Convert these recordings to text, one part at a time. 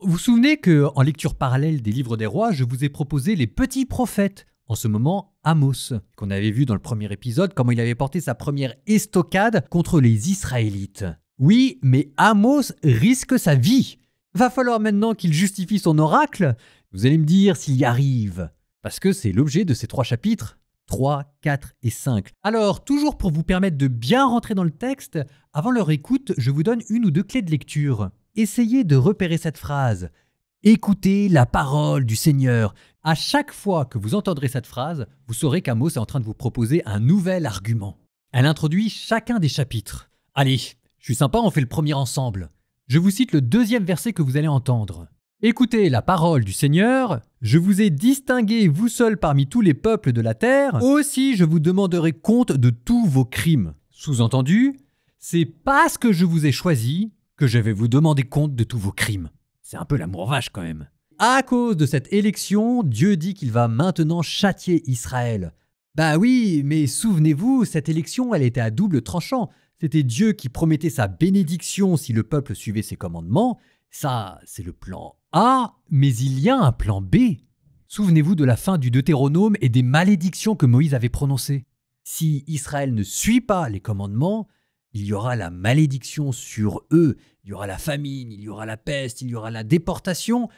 vous vous souvenez qu'en lecture parallèle des livres des rois, je vous ai proposé les petits prophètes, en ce moment Amos, qu'on avait vu dans le premier épisode, comment il avait porté sa première estocade contre les Israélites. Oui, mais Amos risque sa vie. Va falloir maintenant qu'il justifie son oracle. Vous allez me dire s'il y arrive. Parce que c'est l'objet de ces 3 chapitres, 3, 4 et 5. Alors, toujours pour vous permettre de bien rentrer dans le texte, avant leur écoute, je vous donne 1 ou 2 clés de lecture. Essayez de repérer cette phrase. Écoutez la parole du Seigneur. À chaque fois que vous entendrez cette phrase, vous saurez qu'Amos est en train de vous proposer un nouvel argument. Elle introduit chacun des chapitres. Allez, je suis sympa, on fait le premier ensemble. Je vous cite le 2e verset que vous allez entendre. Écoutez la parole du Seigneur, je vous ai distingué vous seul parmi tous les peuples de la terre, aussi je vous demanderai compte de tous vos crimes. Sous-entendu, c'est parce que je vous ai choisi que je vais vous demander compte de tous vos crimes. C'est un peu l'amour vache quand même. À cause de cette élection, Dieu dit qu'il va maintenant châtier Israël. Bah oui, mais souvenez-vous, cette élection, elle était à double tranchant. C'était Dieu qui promettait sa bénédiction si le peuple suivait ses commandements. Ça, c'est le plan A, mais il y a un plan B. Souvenez-vous de la fin du Deutéronome et des malédictions que Moïse avait prononcées. Si Israël ne suit pas les commandements, il y aura la malédiction sur eux, il y aura la famine, il y aura la peste, il y aura la déportation.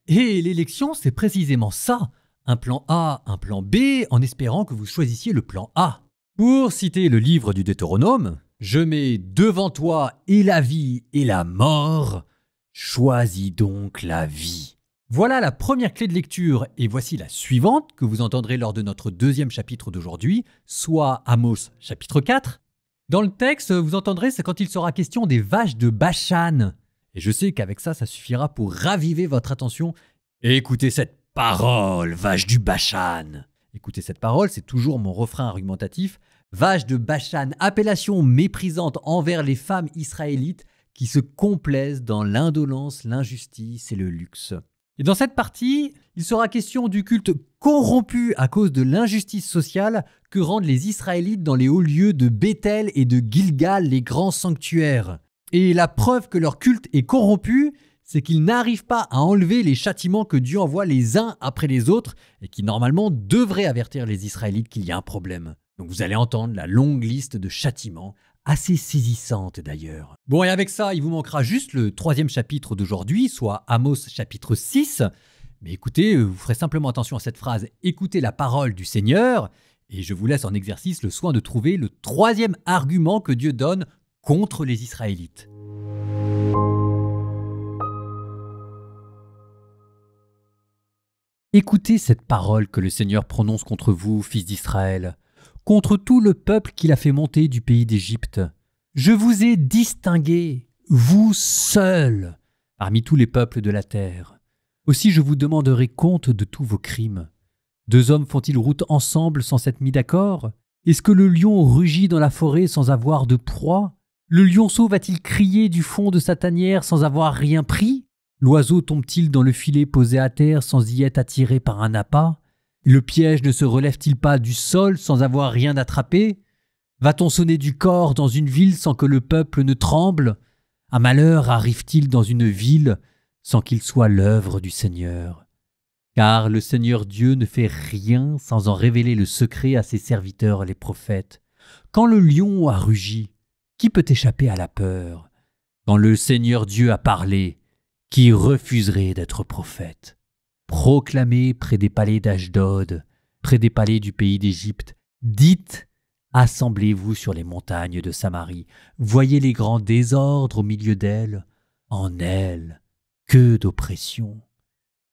Et l'élection, c'est précisément ça. Un plan A, un plan B, en espérant que vous choisissiez le plan A. Pour citer le livre du Deutéronome, « Je mets devant toi et la vie et la mort, choisis donc la vie. » Voilà la première clé de lecture et voici la suivante que vous entendrez lors de notre 2e chapitre d'aujourd'hui, soit Amos chapitre 4. Dans le texte, vous entendrez, c'est quand il sera question des vaches de Bashan. Et je sais qu'avec ça, ça suffira pour raviver votre attention. Écoutez cette parole, vache du Bashan. Écoutez cette parole, c'est toujours mon refrain argumentatif. Vache de Bashan, appellation méprisante envers les femmes israélites qui se complaisent dans l'indolence, l'injustice et le luxe. Et dans cette partie, il sera question du culte corrompu à cause de l'injustice sociale que rendent les Israélites dans les hauts lieux de Béthel et de Gilgal, les grands sanctuaires. Et la preuve que leur culte est corrompu, c'est qu'ils n'arrivent pas à enlever les châtiments que Dieu envoie les uns après les autres et qui normalement devraient avertir les Israélites qu'il y a un problème. Donc vous allez entendre la longue liste de châtiments, assez saisissante d'ailleurs. Bon, et avec ça, il vous manquera juste le 3e chapitre d'aujourd'hui, soit Amos chapitre 6. Mais écoutez, vous ferez simplement attention à cette phrase « Écoutez la parole du Seigneur » et je vous laisse en exercice le soin de trouver le 3e argument que Dieu donne contre les Israélites. Écoutez cette parole que le Seigneur prononce contre vous, fils d'Israël, contre tout le peuple qu'il a fait monter du pays d'Égypte. Je vous ai distingué, vous seuls, parmi tous les peuples de la terre. Aussi je vous demanderai compte de tous vos crimes. 2 hommes font-ils route ensemble sans s'être mis d'accord? Est-ce que le lion rugit dans la forêt sans avoir de proie? Le lionceau va-t-il crier du fond de sa tanière sans avoir rien pris? L'oiseau tombe-t-il dans le filet posé à terre sans y être attiré par un appât? Le piège ne se relève-t-il pas du sol sans avoir rien attrapé? Va-t-on sonner du cor dans une ville sans que le peuple ne tremble? Un malheur arrive-t-il dans une ville sans qu'il soit l'œuvre du Seigneur? Car le Seigneur Dieu ne fait rien sans en révéler le secret à ses serviteurs les prophètes. Quand le lion a rugi, qui peut échapper à la peur? Quand le Seigneur Dieu a parlé, qui refuserait d'être prophète? Proclamez près des palais d'Ashdod, près des palais du pays d'Égypte, dites, assemblez-vous sur les montagnes de Samarie, voyez les grands désordres au milieu d'elles, en elles, que d'oppression.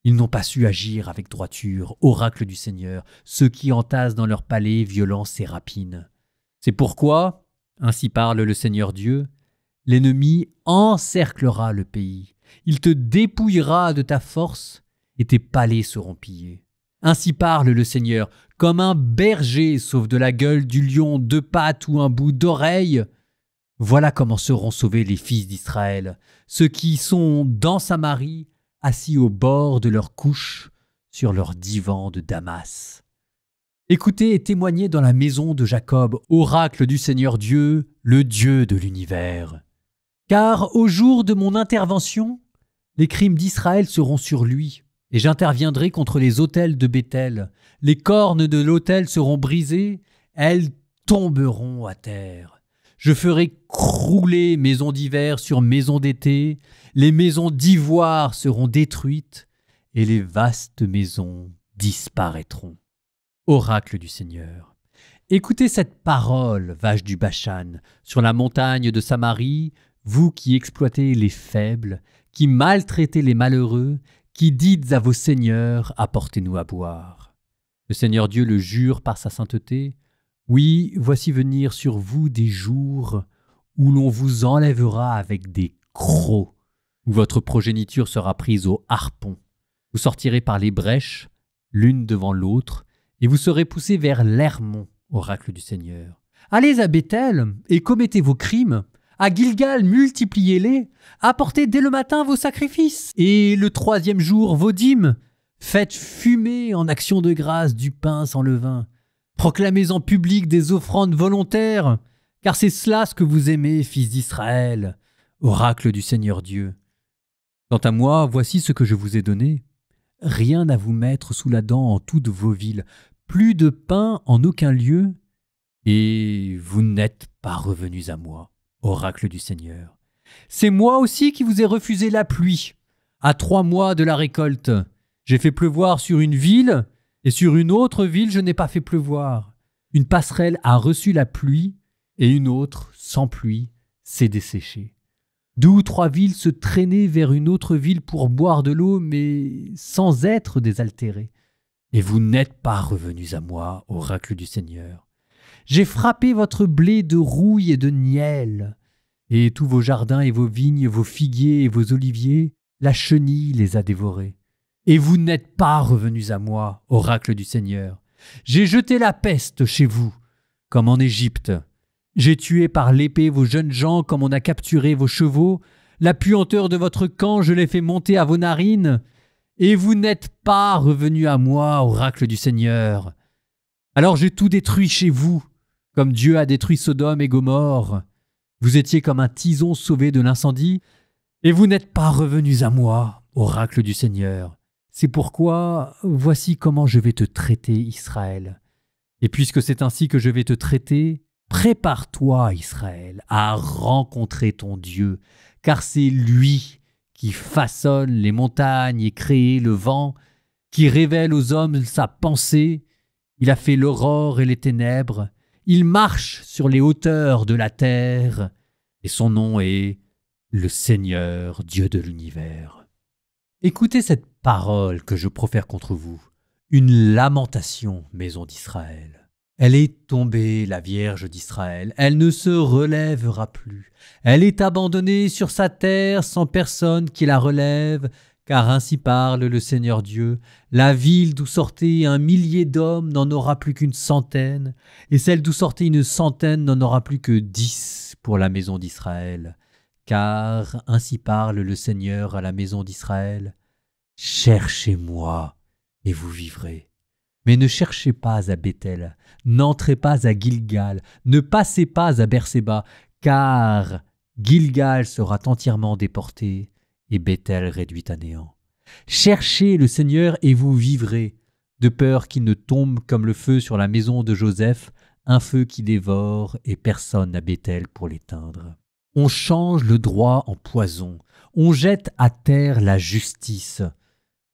Ils n'ont pas su agir avec droiture, oracle du Seigneur, ceux qui entassent dans leurs palais violence et rapine. C'est pourquoi, ainsi parle le Seigneur Dieu, l'ennemi encerclera le pays, il te dépouillera de ta force, et tes palais seront pillés. Ainsi parle le Seigneur, comme un berger sauve de la gueule du lion 2 pattes ou un bout d'oreille. Voilà comment seront sauvés les fils d'Israël, ceux qui sont dans Samarie, assis au bord de leur couche, sur leur divan de Damas. Écoutez et témoignez dans la maison de Jacob, oracle du Seigneur Dieu, le Dieu de l'univers. Car au jour de mon intervention, Les crimes d'Israël seront sur lui, et j'interviendrai contre les autels de Béthel. Les cornes de l'autel seront brisées, elles tomberont à terre. Je ferai crouler maisons d'hiver sur maisons d'été, les maisons d'ivoire seront détruites, et les vastes maisons disparaîtront. Oracle du Seigneur. Écoutez cette parole, vaches du Bashan, sur la montagne de Samarie, vous qui exploitez les faibles, qui maltraitez les malheureux, qui dites à vos seigneurs, apportez-nous à boire. Le Seigneur Dieu le jure par sa sainteté. Oui, voici venir sur vous des jours où l'on vous enlèvera avec des crocs, où votre progéniture sera prise au harpon. Vous sortirez par les brèches, l'une devant l'autre, et vous serez poussés vers l'Hermon, oracle du Seigneur. Allez à Béthel et commettez vos crimes. À Gilgal, multipliez-les. Apportez dès le matin vos sacrifices. Et le 3e jour, vos dîmes. Faites fumer en action de grâce du pain sans levain. Proclamez en public des offrandes volontaires, car c'est cela ce que vous aimez, fils d'Israël, oracle du Seigneur Dieu. Quant à moi, voici ce que je vous ai donné. Rien à vous mettre sous la dent en toutes vos villes, plus de pain en aucun lieu, et vous n'êtes pas revenus à moi, oracle du Seigneur. C'est moi aussi qui vous ai refusé la pluie. À 3 mois de la récolte, j'ai fait pleuvoir sur une ville, et sur une autre ville je n'ai pas fait pleuvoir. Une passerelle a reçu la pluie, et une autre, sans pluie, s'est desséchée. 2 ou 3 villes se traînaient vers une autre ville pour boire de l'eau, mais sans être désaltérées. Et vous n'êtes pas revenus à moi, oracle du Seigneur. J'ai frappé votre blé de rouille et de niel, et tous vos jardins et vos vignes, vos figuiers et vos oliviers, la chenille les a dévorés. Et vous n'êtes pas revenus à moi, oracle du Seigneur. J'ai jeté la peste chez vous, comme en Égypte. J'ai tué par l'épée vos jeunes gens comme on a capturé vos chevaux. La puanteur de votre camp, je l'ai fait monter à vos narines. Et vous n'êtes pas revenus à moi, oracle du Seigneur. Alors j'ai tout détruit chez vous, comme Dieu a détruit Sodome et Gomorrhe. Vous étiez comme un tison sauvé de l'incendie, et vous n'êtes pas revenus à moi, oracle du Seigneur. C'est pourquoi, voici comment je vais te traiter, Israël. Et puisque c'est ainsi que je vais te traiter, prépare-toi, Israël, à rencontrer ton Dieu, car c'est lui qui façonne les montagnes et crée le vent, qui révèle aux hommes sa pensée. Il a fait l'aurore et les ténèbres. Il marche sur les hauteurs de la terre, et son nom est le Seigneur, Dieu de l'univers. Écoutez cette parole que je profère contre vous, une lamentation, maison d'Israël. Elle est tombée, la Vierge d'Israël, elle ne se relèvera plus. Elle est abandonnée sur sa terre sans personne qui la relève, car ainsi parle le Seigneur Dieu. La ville d'où sortait 1 millier d'hommes n'en aura plus qu'une centaine, et celle d'où sortait 100 n'en aura plus que 10 pour la maison d'Israël. Car ainsi parle le Seigneur à la maison d'Israël. Cherchez-moi, et vous vivrez. Mais ne cherchez pas à Béthel, n'entrez pas à Gilgal, ne passez pas à Bershéba, car Gilgal sera entièrement déporté et Béthel réduit à néant. Cherchez le Seigneur et vous vivrez, de peur qu'il ne tombe comme le feu sur la maison de Joseph, un feu qui dévore et personne à Béthel pour l'éteindre. On change le droit en poison, on jette à terre la justice.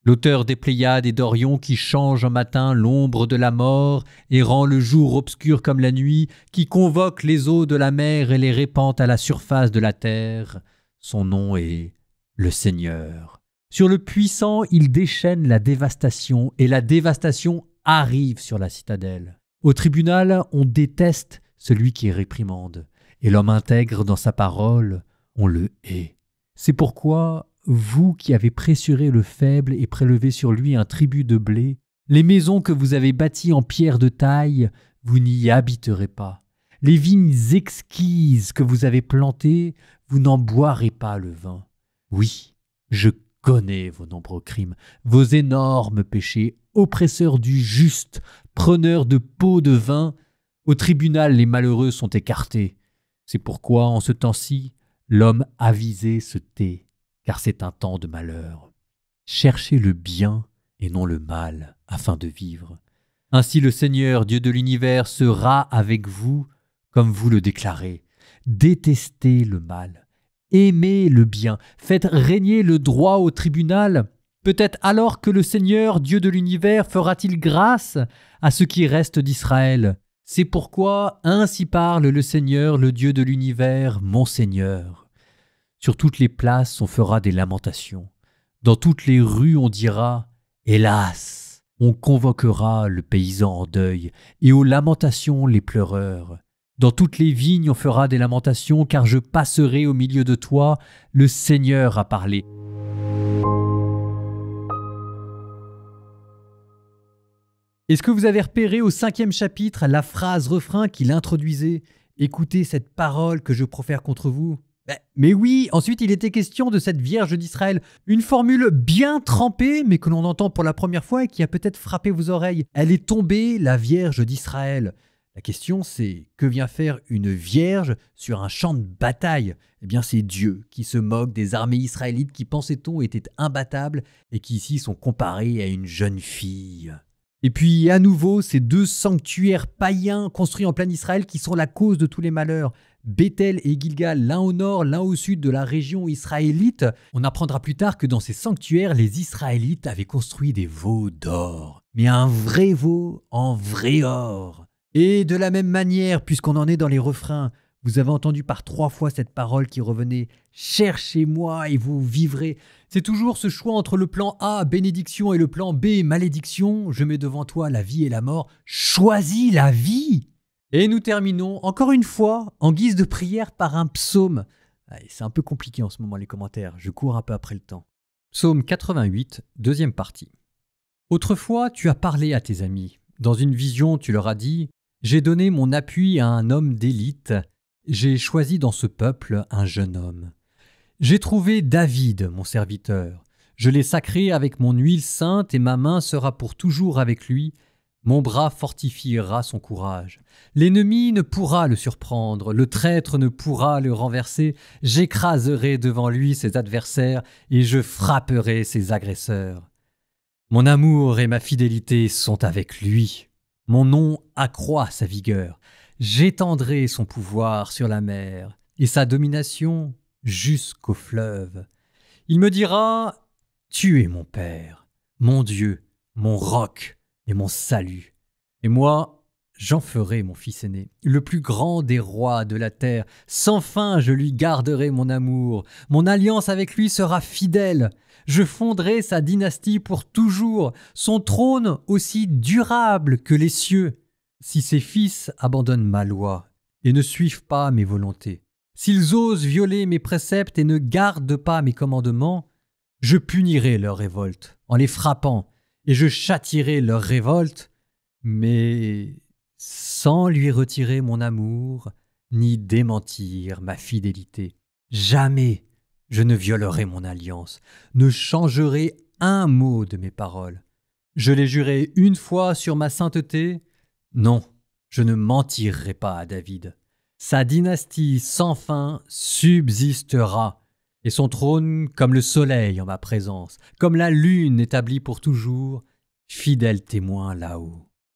L'auteur des Pléiades et d'Orion qui change un matin l'ombre de la mort et rend le jour obscur comme la nuit, qui convoque les eaux de la mer et les répand à la surface de la terre. Son nom est le Seigneur. Sur le puissant, il déchaîne la dévastation et la dévastation arrive sur la citadelle. Au tribunal, on déteste celui qui réprimande et l'homme intègre dans sa parole, on le hait. C'est pourquoi vous qui avez pressuré le faible et prélevé sur lui un tribut de blé, les maisons que vous avez bâties en pierre de taille, vous n'y habiterez pas. Les vignes exquises que vous avez plantées, vous n'en boirez pas le vin. Oui, je connais vos nombreux crimes, vos énormes péchés, oppresseurs du juste, preneurs de pots de vin. Au tribunal, les malheureux sont écartés. C'est pourquoi, en ce temps-ci, l'homme avisé se tait, car c'est un temps de malheur. Cherchez le bien et non le mal, afin de vivre. Ainsi le Seigneur, Dieu de l'univers, sera avec vous, comme vous le déclarez. Détestez le mal, aimez le bien, faites régner le droit au tribunal. Peut-être alors que le Seigneur, Dieu de l'univers, fera-t-il grâce à ce qui reste d'Israël. C'est pourquoi ainsi parle le Seigneur, le Dieu de l'univers, mon Seigneur. Sur toutes les places on fera des lamentations. Dans toutes les rues on dira « Hélas !» On convoquera le paysan en deuil et aux lamentations les pleureurs. Dans toutes les vignes on fera des lamentations, car je passerai au milieu de toi, le Seigneur a parlé. Est-ce que vous avez repéré au 5e chapitre la phrase refrain qu'il introduisait « Écoutez cette parole que je profère contre vous ». Mais oui, ensuite il était question de cette Vierge d'Israël, une formule bien trempée mais que l'on entend pour la première fois et qui a peut-être frappé vos oreilles. Elle est tombée, la Vierge d'Israël. La question c'est, que vient faire une vierge sur un champ de bataille? Eh bien c'est Dieu qui se moque des armées israélites qui, pensait-on, étaient imbattables et qui ici sont comparées à une jeune fille. Et puis à nouveau, ces deux sanctuaires païens construits en plein Israël qui sont la cause de tous les malheurs. Bethel et Gilgal, l'un au nord, l'un au sud de la région israélite. On apprendra plus tard que dans ces sanctuaires, les Israélites avaient construit des veaux d'or. Mais un vrai veau en vrai or. Et de la même manière, puisqu'on en est dans les refrains, vous avez entendu par 3 fois cette parole qui revenait « Cherchez-moi et vous vivrez ». C'est toujours ce choix entre le plan A, bénédiction, et le plan B, malédiction. Je mets devant toi la vie et la mort. Choisis la vie. Et nous terminons, encore une fois, en guise de prière par un psaume. C'est un peu compliqué en ce moment les commentaires, je cours un peu après le temps. Psaume 88, deuxième partie. Autrefois, tu as parlé à tes amis. Dans une vision, tu leur as dit « J'ai donné mon appui à un homme d'élite. J'ai choisi dans ce peuple un jeune homme. J'ai trouvé David, mon serviteur. Je l'ai sacré avec mon huile sainte et ma main sera pour toujours avec lui. Mon bras fortifiera son courage. L'ennemi ne pourra le surprendre, le traître ne pourra le renverser. J'écraserai devant lui ses adversaires et je frapperai ses agresseurs. Mon amour et ma fidélité sont avec lui. Mon nom accroît sa vigueur. J'étendrai son pouvoir sur la mer et sa domination jusqu'au fleuve. Il me dira « Tu es mon Père, mon Dieu, mon roc et mon salut. Et moi, j'en ferai mon fils aîné, le plus grand des rois de la terre. Sans fin, je lui garderai mon amour. Mon alliance avec lui sera fidèle. Je fonderai sa dynastie pour toujours, son trône aussi durable que les cieux. Si ses fils abandonnent ma loi et ne suivent pas mes volontés, s'ils osent violer mes préceptes et ne gardent pas mes commandements, je punirai leur révolte en les frappant et je châtierai leur révolte, mais sans lui retirer mon amour ni démentir ma fidélité. Jamais je ne violerai mon alliance, ne changerai un mot de mes paroles. Je les jurai une fois sur ma sainteté. Non, je ne mentirai pas à David. Sa dynastie sans fin subsistera, et son trône comme le soleil en ma présence, comme la lune établie pour toujours, fidèle témoin là-haut.